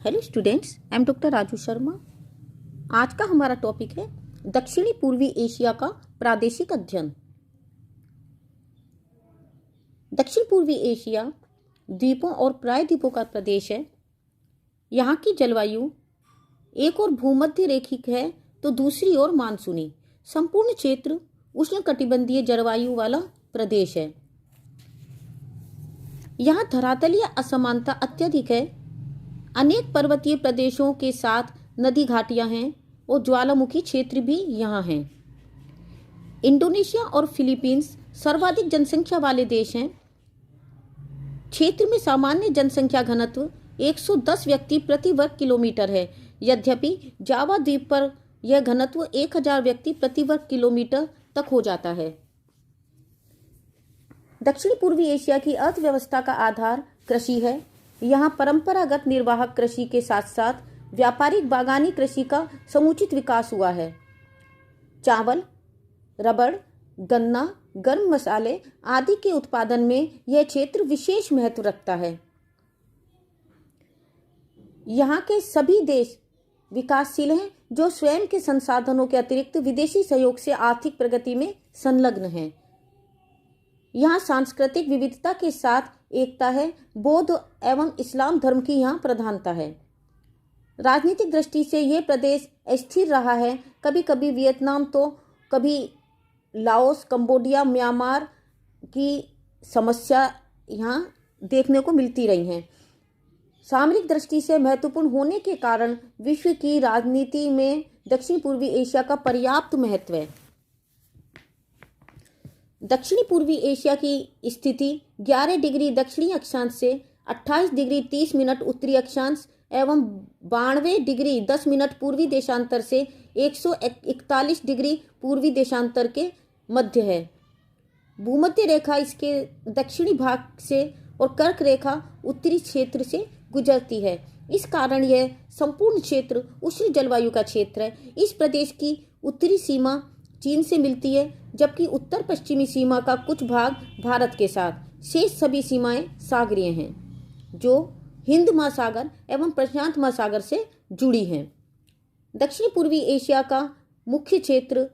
Hello students, I am doctor Raju Sharma. आज का हमारा टॉपिक है दक्षिणी पूर्वी एशिया का प्रादेशिक अध्ययन। दक्षिण पूर्वी एशिया द्वीपों और प्रायद्वीपों का प्रदेश है। यहाँ की जलवायु एक और भूमध्य रेखिक है तो दूसरी ओर मानसूनी। संपूर्ण क्षेत्र उष्णकटिबंधीय जलवायु वाला प्रदेश है। यहाँ धरातलीय असमानता अत्यधिक है। अनेक पर्वतीय प्रदेशों के साथ नदी घाटियां हैं और ज्वालामुखी क्षेत्र भी यहाँ हैं। इंडोनेशिया और फिलीपींस सर्वाधिक जनसंख्या वाले देश हैं। क्षेत्र में सामान्य जनसंख्या घनत्व 110 व्यक्ति प्रति वर्ग किलोमीटर है। यद्यपि जावा द्वीप पर यह घनत्व 1000 व्यक्ति प्रति वर्ग किलोमीटर तक हो जाता है। दक्षिण पूर्वी एशिया की अर्थव्यवस्था का आधार कृषि है। यहाँ परंपरागत निर्वाहक कृषि के साथ साथ व्यापारिक बागानी कृषि का समुचित विकास हुआ है। चावल, रबड़, गन्ना, गर्म मसाले आदि के उत्पादन में यह क्षेत्र विशेष महत्व रखता है। यहाँ के सभी देश विकासशील हैं जो स्वयं के संसाधनों के अतिरिक्त विदेशी सहयोग से आर्थिक प्रगति में संलग्न हैं। यहाँ सांस्कृतिक विविधता के साथ एकता है। बौद्ध एवं इस्लाम धर्म की यहाँ प्रधानता है। राजनीतिक दृष्टि से यह प्रदेश अस्थिर रहा है। कभी कभी वियतनाम तो कभी लाओस, कंबोडिया, म्यांमार की समस्या यहाँ देखने को मिलती रही हैं। सामरिक दृष्टि से महत्वपूर्ण होने के कारण विश्व की राजनीति में दक्षिण पूर्वी एशिया का पर्याप्त महत्व है। दक्षिणी पूर्वी एशिया की स्थिति 11 डिग्री दक्षिणी अक्षांश से 28 डिग्री 30 मिनट उत्तरी अक्षांश एवं 92 डिग्री 10 मिनट पूर्वी देशांतर से 141 डिग्री पूर्वी देशांतर के मध्य है। भूमध्य रेखा इसके दक्षिणी भाग से और कर्क रेखा उत्तरी क्षेत्र से गुजरती है। इस कारण यह संपूर्ण क्षेत्र उष्ण जलवायु का क्षेत्र है। इस प्रदेश की उत्तरी सीमा चीन से मिलती है, जबकि उत्तर पश्चिमी सीमा का कुछ भाग भारत के साथ, शेष सभी सीमाएं सागरीय हैं जो हिंद महासागर एवं प्रशांत महासागर से जुड़ी हैं। दक्षिण पूर्वी एशिया का मुख्य क्षेत्र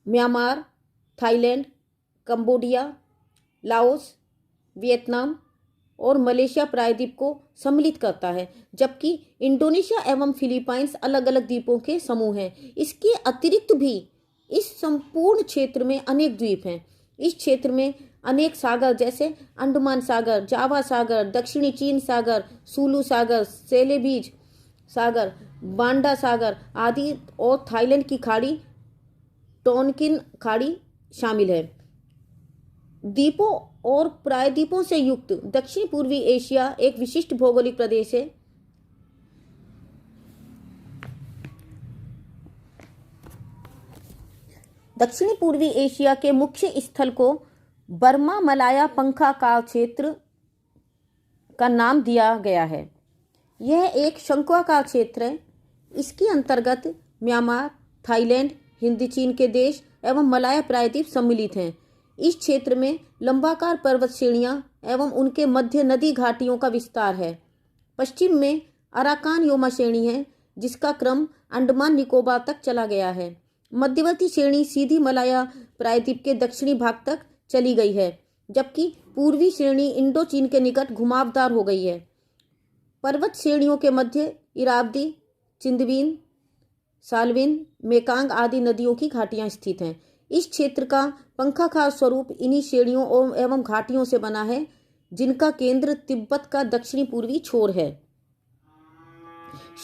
Myanmar, Thailand, Cambodia, Laos, Vietnam और मलेशिया प्रायद्वीप को सम्मिलित करता है, जबकि इंडोनेशिया एवं फिलीपाइंस अलग अलग द्वीपों के समूह हैं। इसके अतिरिक्त भी इस संपूर्ण क्षेत्र में अनेक द्वीप हैं। इस क्षेत्र में अनेक सागर जैसे अंडमान सागर, जावा सागर, दक्षिणी चीन सागर, सुलू सागर, सेलेबीज सागर, बांडा सागर आदि और थाईलैंड की खाड़ी, टोनकिन खाड़ी शामिल है। द्वीपों और प्रायद्वीपों से युक्त दक्षिण पूर्वी एशिया एक विशिष्ट भौगोलिक प्रदेश है। दक्षिणी पूर्वी एशिया के मुख्य स्थल को बर्मा मलाया पंखाकाल क्षेत्र का नाम दिया गया है। यह एक शंक्वाकार क्षेत्र है। इसके अंतर्गत म्यांमार, थाईलैंड, हिंद चीन के देश एवं मलाया प्रायद्वीप सम्मिलित हैं। इस क्षेत्र में लंबाकार पर्वत श्रेणियां एवं उनके मध्य नदी घाटियों का विस्तार है। पश्चिम में अराकान योमा श्रेणी है जिसका क्रम अंडमान निकोबार तक चला गया है। मध्यवर्ती श्रेणी सीधी मलाया प्रायद्वीप के दक्षिणी भाग तक चली गई है, जबकि पूर्वी श्रेणी इंडो चीन के निकट घुमावदार हो गई है। पर्वत श्रेणियों के मध्य इरावदी, चिंदविन, सालविन, मेकांग आदि नदियों की घाटियां स्थित हैं। इस क्षेत्र का पंखाकार स्वरूप इन्हीं श्रेणियों एवं घाटियों से बना है, जिनका केंद्र तिब्बत का दक्षिणी पूर्वी छोर है।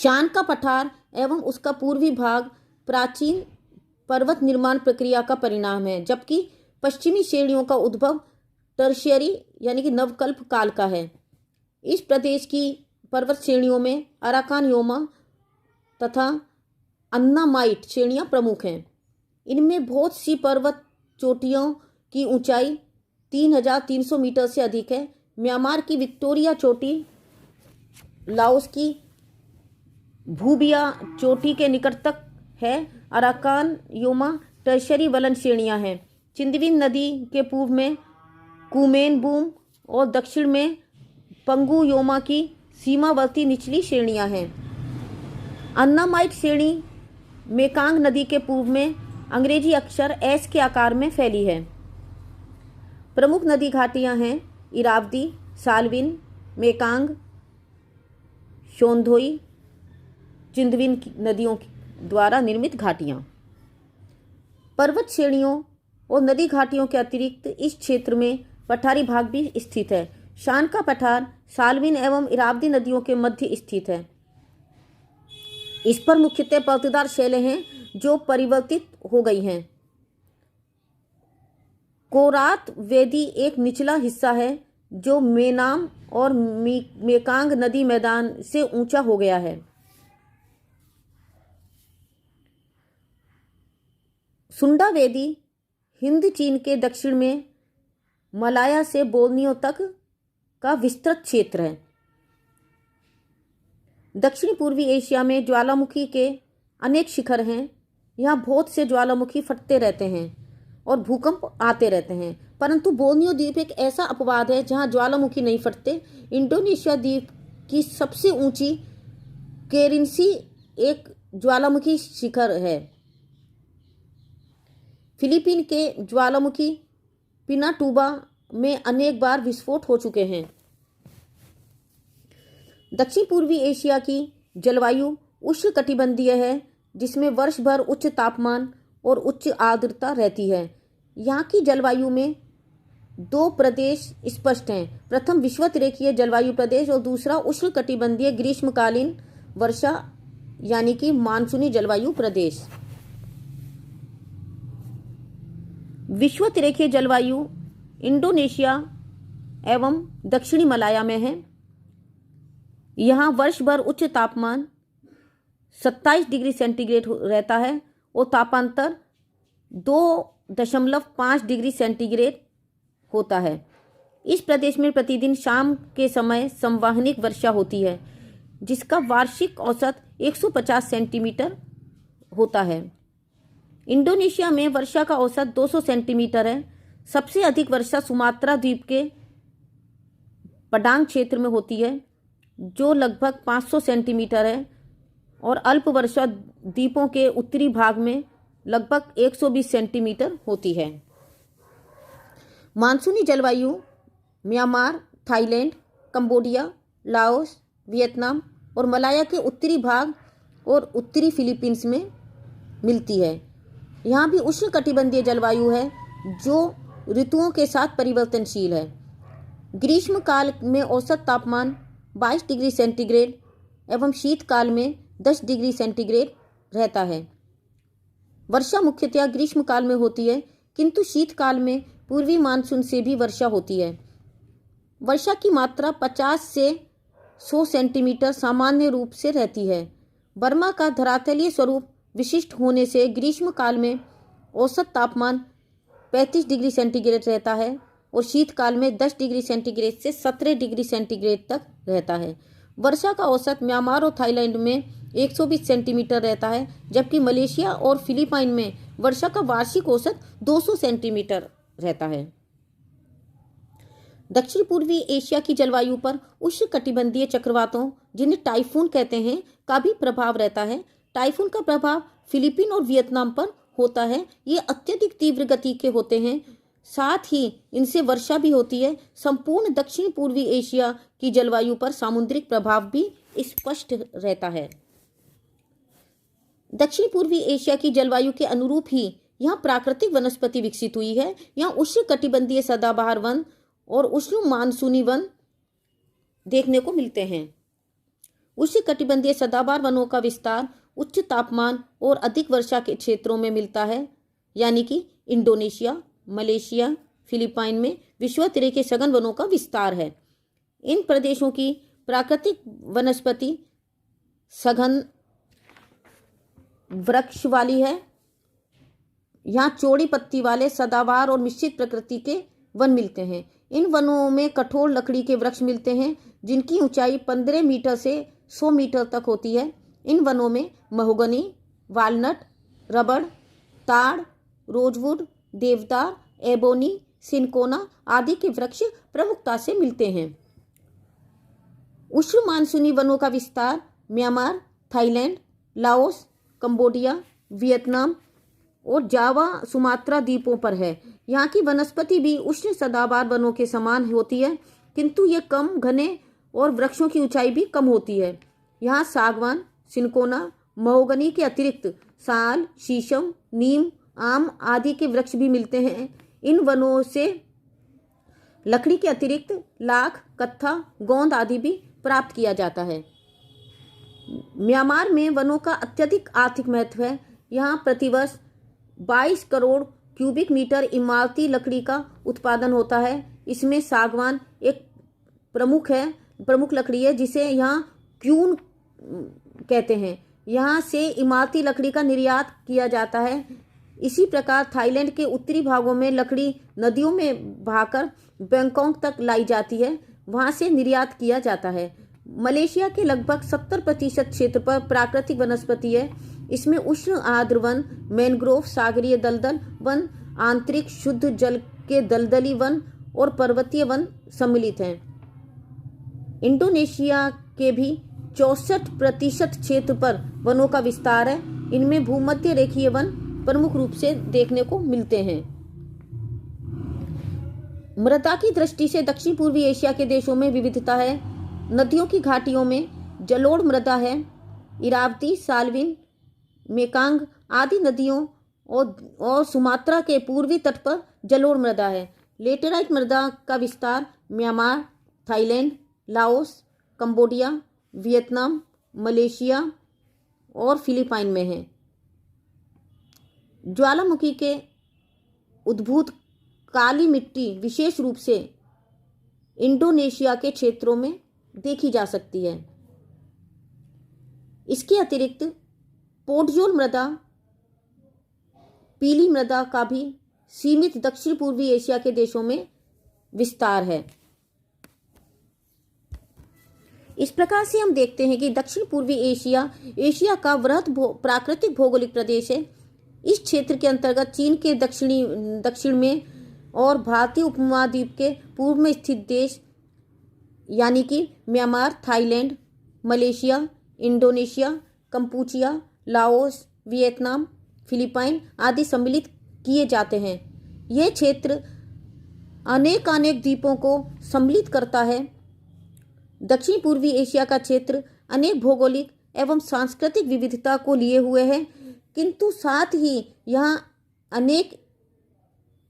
शान का पठार एवं उसका पूर्वी भाग प्राचीन पर्वत निर्माण प्रक्रिया का परिणाम है, जबकि पश्चिमी श्रेणियों का उद्भव टर्शियरी यानी कि नवकल्प काल का है। इस प्रदेश की पर्वत श्रेणियों में अराकान योमा तथा अन्नामाइट श्रेणियां प्रमुख हैं। इनमें बहुत सी पर्वत चोटियों की ऊंचाई 3300 मीटर से अधिक है। म्यांमार की विक्टोरिया चोटी, लाओस की भूबिया चोटी के निकट तक है। अराकान योमा टर्शियरी वलन श्रेणियां हैं। चिंदविन नदी के पूर्व में कुमेन बूम और दक्षिण में पंगु योमा की सीमावर्ती निचली श्रेणियां हैं। अन्नामाइट श्रेणी मेकांग नदी के पूर्व में अंग्रेजी अक्षर एस के आकार में फैली है। प्रमुख नदी घाटियां हैं इरावदी, सालविन, मेकांग, शोनधोई, चिंदविन नदियों द्वारा निर्मित घाटियां। पर्वत श्रेणियों और नदी घाटियों के अतिरिक्त इस क्षेत्र में पठारी भाग भी स्थित है। शान का पठार सालविन एवं इरावदी नदियों के मध्य स्थित है। इस पर मुख्यतः पर्वतदार शैलें हैं जो परिवर्तित हो गई हैं। कोरात वेदी एक निचला हिस्सा है जो मेनाम और मेकांग नदी मैदान से ऊंचा हो गया है। सुंडा वेदी हिंद चीन के दक्षिण में मलाया से बोर्नियो तक का विस्तृत क्षेत्र है। दक्षिण पूर्वी एशिया में ज्वालामुखी के अनेक शिखर हैं। यहाँ बहुत से ज्वालामुखी फटते रहते हैं और भूकंप आते रहते हैं, परंतु बोर्नियो द्वीप एक ऐसा अपवाद है जहाँ ज्वालामुखी नहीं फटते। इंडोनेशिया द्वीप की सबसे ऊंची केरिन्सी एक ज्वालामुखी शिखर है। फिलीपीन के ज्वालामुखी पिनाटुबा में अनेक बार विस्फोट हो चुके हैं। दक्षिण पूर्वी एशिया की जलवायु उष्णकटिबंधीय है जिसमें वर्ष भर उच्च तापमान और उच्च आर्द्रता रहती है। यहाँ की जलवायु में दो प्रदेश स्पष्ट हैं। प्रथम विषुवतरेखीय जलवायु प्रदेश और दूसरा उष्णकटिबंधीय ग्रीष्मकालीन वर्षा यानी कि मानसूनी जलवायु प्रदेश। विषुवतरेखीय जलवायु इंडोनेशिया एवं दक्षिणी मलाया में है। यहाँ वर्ष भर उच्च तापमान 27 डिग्री सेंटीग्रेड रहता है और तापांतर 2.5 डिग्री सेंटीग्रेड होता है। इस प्रदेश में प्रतिदिन शाम के समय संवहनिक वर्षा होती है जिसका वार्षिक औसत 150 सेंटीमीटर होता है। इंडोनेशिया में वर्षा का औसत 200 सेंटीमीटर है। सबसे अधिक वर्षा सुमात्रा द्वीप के पडांग क्षेत्र में होती है जो लगभग 500 सेंटीमीटर है और अल्प वर्षा द्वीपों के उत्तरी भाग में लगभग 120 सेंटीमीटर होती है। मानसूनी जलवायु Myanmar, Thailand, Cambodia, Laos, Vietnam और मलाया के उत्तरी भाग और उत्तरी फिलीपींस में मिलती है। यहाँ भी उष्णकटिबंधीय जलवायु है जो ऋतुओं के साथ परिवर्तनशील है। ग्रीष्मकाल में औसत तापमान 22 डिग्री सेंटीग्रेड एवं शीतकाल में 10 डिग्री सेंटीग्रेड रहता है। वर्षा मुख्यतः ग्रीष्मकाल में होती है किंतु शीतकाल में पूर्वी मानसून से भी वर्षा होती है। वर्षा की मात्रा 50 से 100 सेंटीमीटर सामान्य रूप से रहती है। बर्मा का धरातलीय स्वरूप विशिष्ट होने से ग्रीष्मकाल में औसत तापमान 35 डिग्री सेंटीग्रेड रहता है और शीतकाल में 10 डिग्री सेंटीग्रेड से 17 डिग्री सेंटीग्रेड तक रहता है। वर्षा का औसत म्यांमार और थाईलैंड में 120 सेंटीमीटर रहता है जबकि मलेशिया और फिलीपाइन में वर्षा का वार्षिक औसत 200 सेंटीमीटर रहता है। दक्षिण पूर्वी एशिया की जलवायु पर उष्णकटिबंधीय चक्रवातों जिन्हें टाइफून कहते हैं का भी प्रभाव रहता है। टाइफून का प्रभाव फिलीपीन और वियतनाम पर होता है। ये अत्यधिक तीव्र गति के होते हैं, साथ ही इनसे वर्षा भी होती है। संपूर्ण दक्षिण पूर्वी एशिया की जलवायु पर सामुद्रिक प्रभाव भी स्पष्ट रहता है। दक्षिण पूर्वी एशिया की जलवायु के अनुरूप ही यहाँ प्राकृतिक वनस्पति विकसित हुई है। यहाँ उष्णकटिबंधीय सदाबहार वन और उष्ण मानसूनी वन देखने को मिलते हैं। उष्णकटिबंधीय सदाबहार वनों का विस्तार उच्च तापमान और अधिक वर्षा के क्षेत्रों में मिलता है, यानी कि इंडोनेशिया, मलेशिया, फिलीपाइन में विषुवतरेखीय सघन वनों का विस्तार है। इन प्रदेशों की प्राकृतिक वनस्पति सघन वृक्ष वाली है। यहाँ चौड़ी पत्ती वाले सदाबहार और मिश्रित प्रकृति के वन मिलते हैं। इन वनों में कठोर लकड़ी के वृक्ष मिलते हैं जिनकी ऊंचाई 15 मीटर से 100 मीटर तक होती है। इन वनों में महोगनी, वालनट, रबड़, ताड़, रोजवुड, देवदार, एबोनी, सिनकोना आदि के वृक्ष प्रमुखता से मिलते हैं। उष्ण मानसूनी वनों का विस्तार Myanmar, Thailand, Laos, Cambodia, Vietnam और जावा सुमात्रा द्वीपों पर है। यहाँ की वनस्पति भी उष्ण सदाबहार वनों के समान होती है, किंतु ये कम घने और वृक्षों की ऊंचाई भी कम होती है। यहाँ सागवान, सिनकोना, महोगनी के अतिरिक्त साल, शीशम, नीम, आम आदि के वृक्ष भी मिलते हैं। इन वनों से लकड़ी के अतिरिक्त लाख, कत्था, गोंद आदि भी प्राप्त किया जाता है। म्यांमार में वनों का अत्यधिक आर्थिक महत्व है। यहाँ प्रतिवर्ष 22 करोड़ क्यूबिक मीटर इमारती लकड़ी का उत्पादन होता है। इसमें सागवान एक प्रमुख लकड़ी है, जिसे यहाँ क्यून कहते हैं। यहाँ से इमारती लकड़ी का निर्यात किया जाता है। इसी प्रकार थाईलैंड के उत्तरी भागों में लकड़ी नदियों में बहाकर बैंकॉक तक लाई जाती है, वहाँ से निर्यात किया जाता है। मलेशिया के लगभग 70% क्षेत्र पर प्राकृतिक वनस्पति है। इसमें उष्ण आर्द्र वन, मैनग्रोव, सागरीय दलदल वन, आंतरिक शुद्ध जल के दलदली वन और पर्वतीय वन सम्मिलित हैं। इंडोनेशिया के भी 64% क्षेत्र पर वनों का विस्तार है। इनमें भूमध्य रेखीय वन प्रमुख रूप से देखने को मिलते हैं। मृदा की दृष्टि से दक्षिण पूर्वी एशिया के देशों में विविधता है। नदियों की घाटियों में जलोढ़ मृदा है। इरावती, साल्विन, मेकांग आदि नदियों और सुमात्रा के पूर्वी तट पर जलोढ़ मृदा है। लेटेराइट मृदा का विस्तार Myanmar, Thailand, Laos, Cambodia, Vietnam, Malaysia और फिलीपाइन में है। ज्वालामुखी के उद्भूत काली मिट्टी विशेष रूप से इंडोनेशिया के क्षेत्रों में देखी जा सकती है। इसके अतिरिक्त पोडजोल मृदा, पीली मृदा का भी सीमित दक्षिण पूर्वी एशिया के देशों में विस्तार है। इस प्रकार से हम देखते हैं कि दक्षिण पूर्वी एशिया का वृहद प्राकृतिक भौगोलिक प्रदेश है। इस क्षेत्र के अंतर्गत चीन के दक्षिण में और भारतीय उपमहाद्वीप के पूर्व में स्थित देश यानी कि Myanmar, Thailand, Malaysia, Indonesia, Kampuchea, Laos, Vietnam, Philippine आदि सम्मिलित किए जाते हैं। यह क्षेत्र अनेक द्वीपों को सम्मिलित करता है। दक्षिण पूर्वी एशिया का क्षेत्र अनेक भौगोलिक एवं सांस्कृतिक विविधता को लिए हुए है, किंतु साथ ही यहाँ अनेक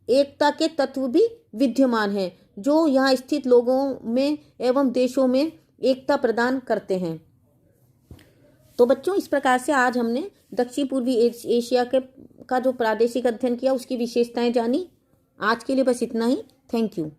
एकता के तत्व भी विद्यमान हैं, जो यहाँ स्थित लोगों में एवं देशों में एकता प्रदान करते हैं। तो बच्चों, इस प्रकार से आज हमने दक्षिण पूर्वी एशिया का जो प्रादेशिक अध्ययन किया उसकी विशेषताएं जानी। आज के लिए बस इतना ही। Thank you.